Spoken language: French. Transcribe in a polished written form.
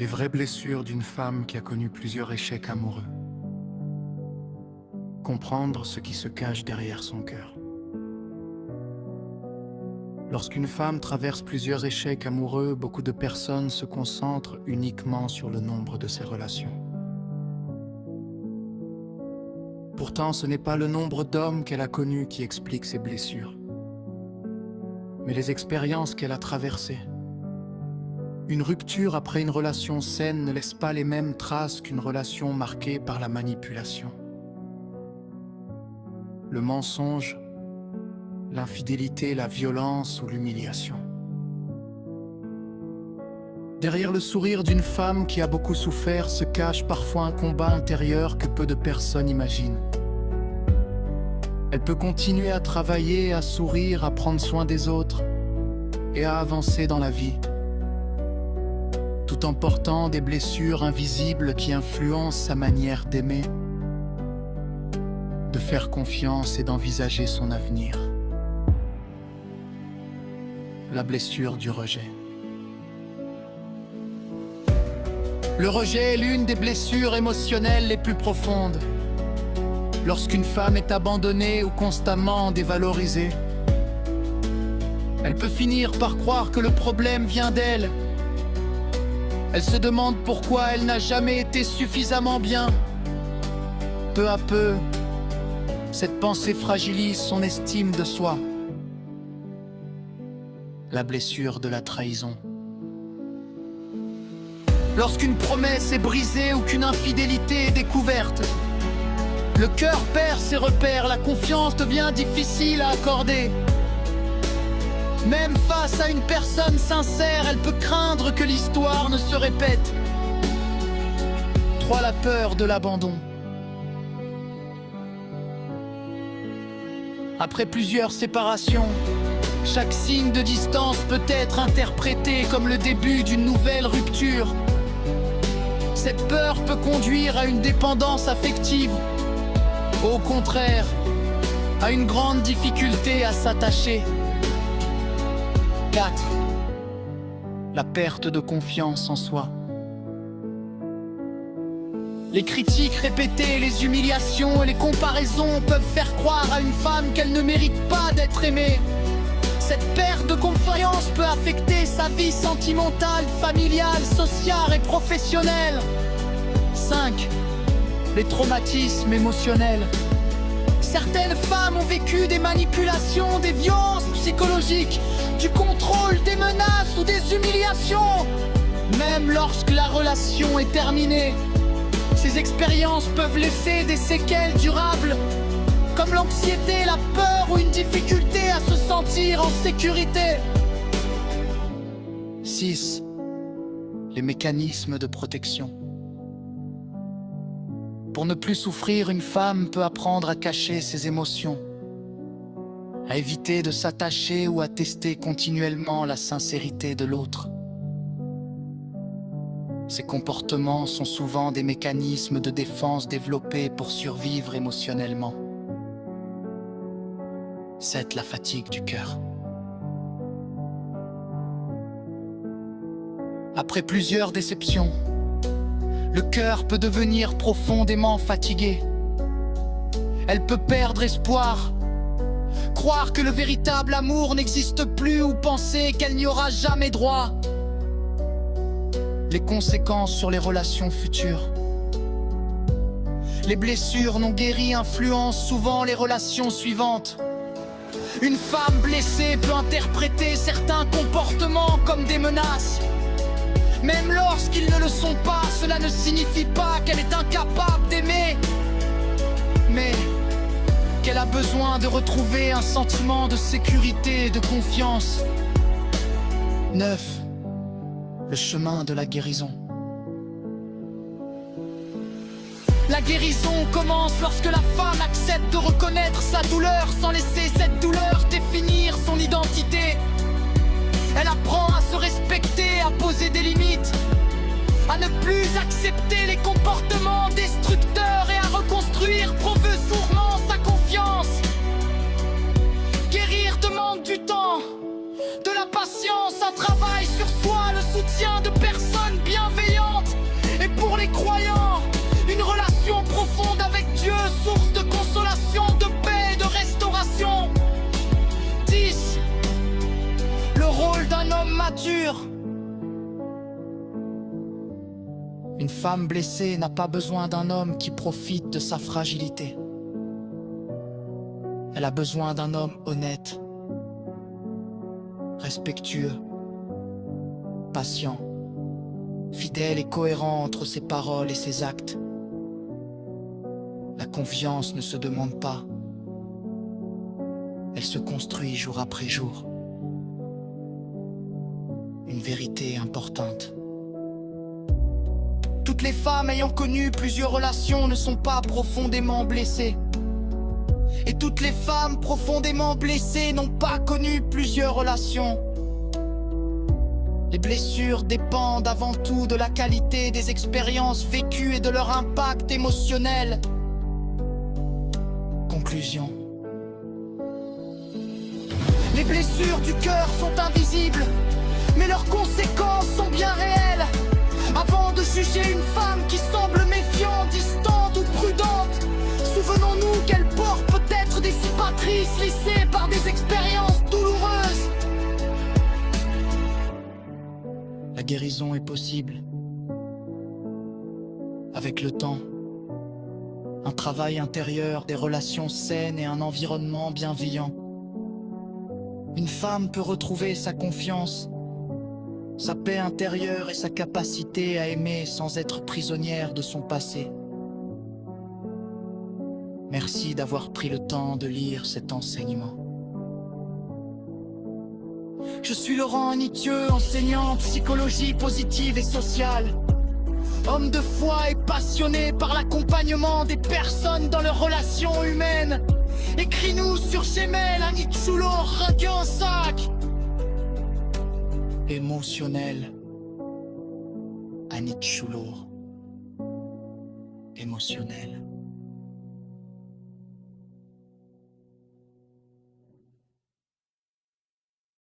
Les vraies blessures d'une femme qui a connu plusieurs échecs amoureux. Comprendre ce qui se cache derrière son cœur. Lorsqu'une femme traverse plusieurs échecs amoureux, beaucoup de personnes se concentrent uniquement sur le nombre de ses relations. Pourtant, ce n'est pas le nombre d'hommes qu'elle a connus qui explique ses blessures, mais les expériences qu'elle a traversées. Une rupture après une relation saine ne laisse pas les mêmes traces qu'une relation marquée par la manipulation. Le mensonge, l'infidélité, la violence ou l'humiliation. Derrière le sourire d'une femme qui a beaucoup souffert se cache parfois un combat intérieur que peu de personnes imaginent. Elle peut continuer à travailler, à sourire, à prendre soin des autres et à avancer dans la vie, tout en portant des blessures invisibles qui influencent sa manière d'aimer, de faire confiance et d'envisager son avenir. La blessure du rejet. Le rejet est l'une des blessures émotionnelles les plus profondes. Lorsqu'une femme est abandonnée ou constamment dévalorisée, elle peut finir par croire que le problème vient d'elle. Elle se demande pourquoi elle n'a jamais été suffisamment bien. Peu à peu, cette pensée fragilise son estime de soi. La blessure de la trahison. Lorsqu'une promesse est brisée ou qu'une infidélité est découverte, le cœur perd ses repères, la confiance devient difficile à accorder. Même face à une personne sincère, elle peut craindre que l'histoire ne se répète. 3. La peur de l'abandon. Après plusieurs séparations, chaque signe de distance peut être interprété comme le début d'une nouvelle rupture. Cette peur peut conduire à une dépendance affective, au contraire, à une grande difficulté à s'attacher. 4. La perte de confiance en soi. Les critiques répétées, les humiliations et les comparaisons peuvent faire croire à une femme qu'elle ne mérite pas d'être aimée. Cette perte de confiance peut affecter sa vie sentimentale, familiale, sociale et professionnelle. 5. Les traumatismes émotionnels. Certaines femmes ont vécu des manipulations, des violences psychologiques, du contrôle, des menaces ou des humiliations. Même lorsque la relation est terminée, ces expériences peuvent laisser des séquelles durables, comme l'anxiété, la peur ou une difficulté à se sentir en sécurité. 6. Les mécanismes de protection. Pour ne plus souffrir, une femme peut apprendre à cacher ses émotions, à éviter de s'attacher ou à tester continuellement la sincérité de l'autre. Ces comportements sont souvent des mécanismes de défense développés pour survivre émotionnellement. 7. La fatigue du cœur. Après plusieurs déceptions, le cœur peut devenir profondément fatigué. Elle peut perdre espoir, croire que le véritable amour n'existe plus ou penser qu'elle n'y aura jamais droit. Les conséquences sur les relations futures. Les blessures non guéries influencent souvent les relations suivantes. Une femme blessée peut interpréter certains comportements comme des menaces. Même lorsqu'ils ne le sont pas, cela ne signifie pas qu'elle est incapable d'aimer, mais qu'elle a besoin de retrouver un sentiment de sécurité et de confiance. 9. Le chemin de la guérison. La guérison commence lorsque la femme accepte de reconnaître sa douleur sans laisser cette douleur définir son identité. Elle apprend à se respecter, à poser des limites, à ne plus accepter les comportements destructeurs et à reconstruire progressivement sa confiance. Guérir demande du temps, de la patience, un travail sur soi, le soutien de personnes bienveillantes. les croyants. Une relation profonde avec Dieu, source de consolation, de paix et de restauration. 10. Le rôle d'un homme mature. Une femme blessée n'a pas besoin d'un homme qui profite de sa fragilité. Elle a besoin d'un homme honnête, respectueux, patient, fidèle et cohérent entre ses paroles et ses actes. La confiance ne se demande pas, elle se construit jour après jour. Une vérité importante. Toutes les femmes ayant connu plusieurs relations ne sont pas profondément blessées. Et toutes les femmes profondément blessées n'ont pas connu plusieurs relations. Les blessures dépendent avant tout de la qualité des expériences vécues et de leur impact émotionnel. Conclusion. Les blessures du cœur sont invisibles, mais leurs conséquences sont bien réelles. Avant de juger une femme qui semble méfiante, distante ou prudente, souvenons-nous qu'elle porte peut-être des cicatrices laissées par des expériences douloureuses. La guérison est possible. Avec le temps, un travail intérieur, des relations saines et un environnement bienveillant. Une femme peut retrouver sa confiance, sa paix intérieure et sa capacité à aimer sans être prisonnière de son passé. Merci d'avoir pris le temps de lire cet enseignement. Je suis Laurent Nitieux, enseignant en psychologie positive et sociale. Homme de foi et passionné par l'accompagnement des personnes dans leurs relations humaines. Écris-nous sur Gmail, anitchoulor@sac. Émotionnel. Anitchoulor. Émotionnel.